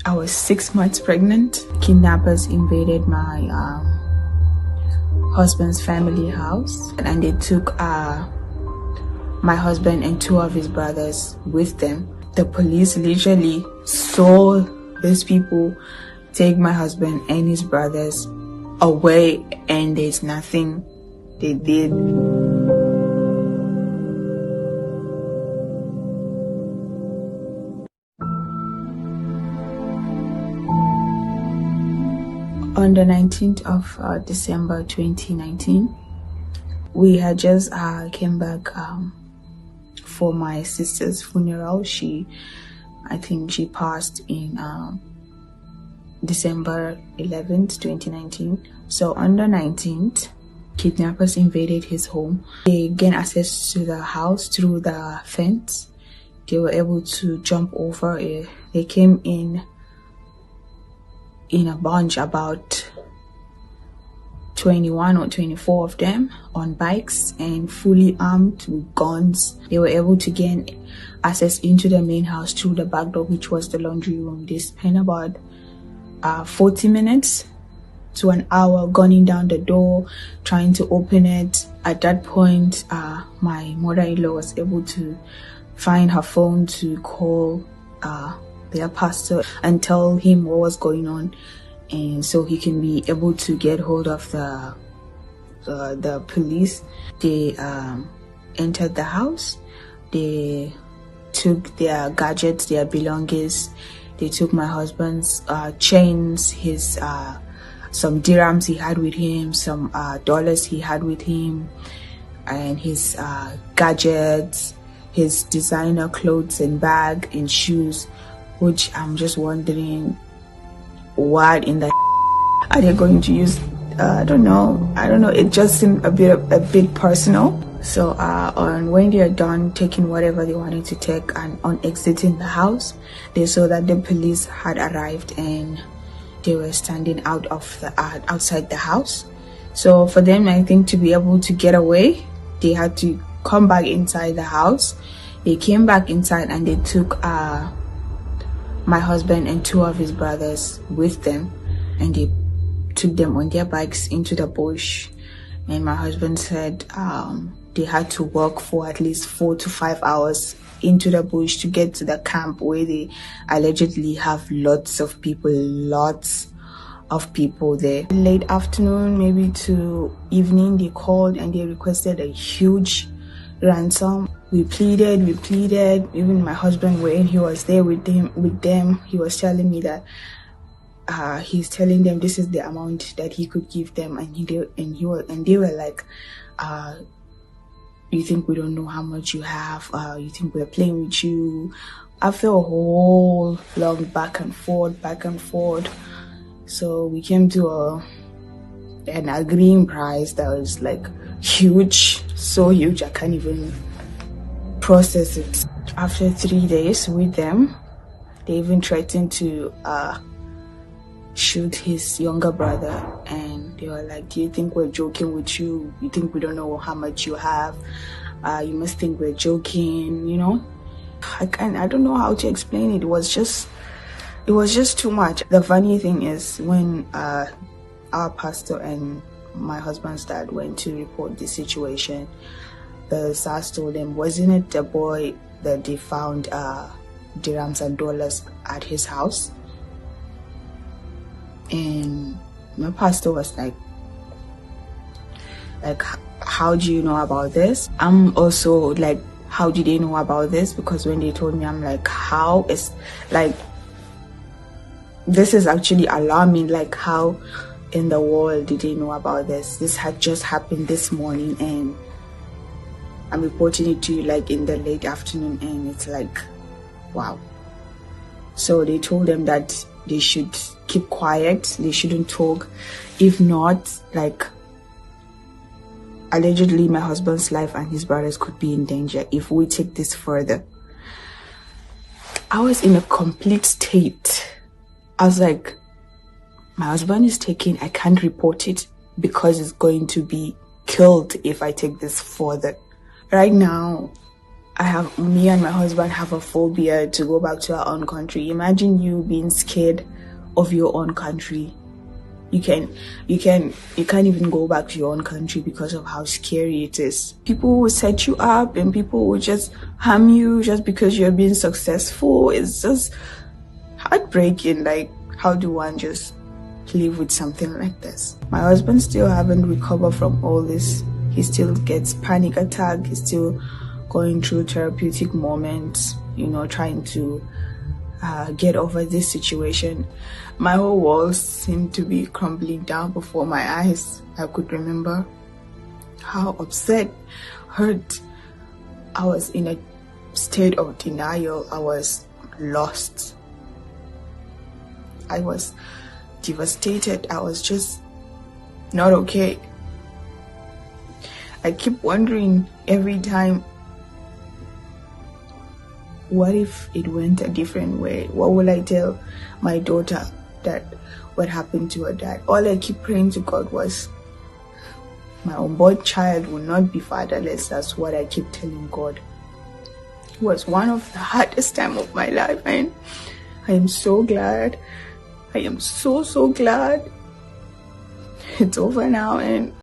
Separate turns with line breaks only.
I was 6 months pregnant. Kidnappers invaded my husband's family house, and they took my husband and 2 of his brothers with them. The police literally saw these people take my husband and his brothers away, and there's nothing they did. On the 19th of December 2019, we had just came back for my sister's funeral. I think she passed in December 11th, 2019. So on the 19th, kidnappers invaded his home. They gained access to the house through the fence. They were able to jump over it. They came in a bunch, about 21 or 24 of them on bikes and fully armed with guns. They were able to gain access into the main house through the back door, which was the laundry room. They spent about 40 minutes to an hour gunning down the door, trying to open it. At that point, my mother-in-law was able to find her phone to call their pastor and tell him what was going on, and so he can be able to get hold of the police. They entered the house. They took their gadgets, their belongings. They took my husband's chains, his some dirhams he had with him, some dollars he had with him, and his gadgets, his designer clothes and bag and shoes, which I'm just wondering what in the are they going to use. I don't know, it just seemed a bit personal. So when they are done taking whatever they wanted to take and on exiting the house, they saw that the police had arrived and they were standing outside the house. So for them, I think, to be able to get away, they had to come back inside the house. They came back inside and they took my husband and 2 of his brothers with them, and they took them on their bikes into the bush. And my husband said they had to walk for at least 4 to 5 hours into the bush to get to the camp where they allegedly have lots of people there. Late afternoon, maybe to evening, they called and they requested a huge ransom. We pleaded. Even my husband, when he was there with them, he was telling me that he's telling them this is the amount that he could give them, and they were like, you think we don't know how much you have? You think we're playing with you? After a whole long back and forth, so we came to an agreeing price that was like huge, so huge I can't even process it. After 3 days with them, they even threatened to shoot his younger brother, and they were like, do you think we're joking with you? You think we don't know how much you have? You must think we're joking, you know? I don't know how to explain it. It was just too much. The funny thing is, when our pastor and my husband's dad went to report the situation, the SARS told them, wasn't it the boy that they found dirhams and dollars at his house? And my pastor was like, how do you know about this? I'm also like, how did they know about this? Because when they told me, I'm like, how is, like, this is actually alarming. Like, how in the world did they know about this? This had just happened this morning, and I'm reporting it to you like in the late afternoon, and it's like, wow. So they told them that they should keep quiet, they shouldn't talk. If not, like, allegedly my husband's life and his brothers could be in danger if we take this further. I was in a complete state. I was like, my husband is taken, I can't report it because it's going to be killed if I take this further. Right now, me and my husband have a phobia to go back to our own country. Imagine you being scared of your own country. You can't even go back to your own country because of how scary it is. People will set you up and people will just harm you just because you're being successful. It's just heartbreaking. Like, how do one just live with something like this? My husband still haven't recovered from all this. He still gets panic attack. He's still going through therapeutic moments, trying to get over this situation. My whole world seemed to be crumbling down before my eyes. I could remember how upset, hurt. I was in a state of denial. I was lost. I was devastated. I was just not okay. I keep wondering every time, what if it went a different way? What will I tell my daughter that what happened to her dad? All I keep praying to God was my unborn child will not be fatherless. That's what I keep telling God. It was one of the hardest times of my life, and I am so glad. I am so glad it's over now, and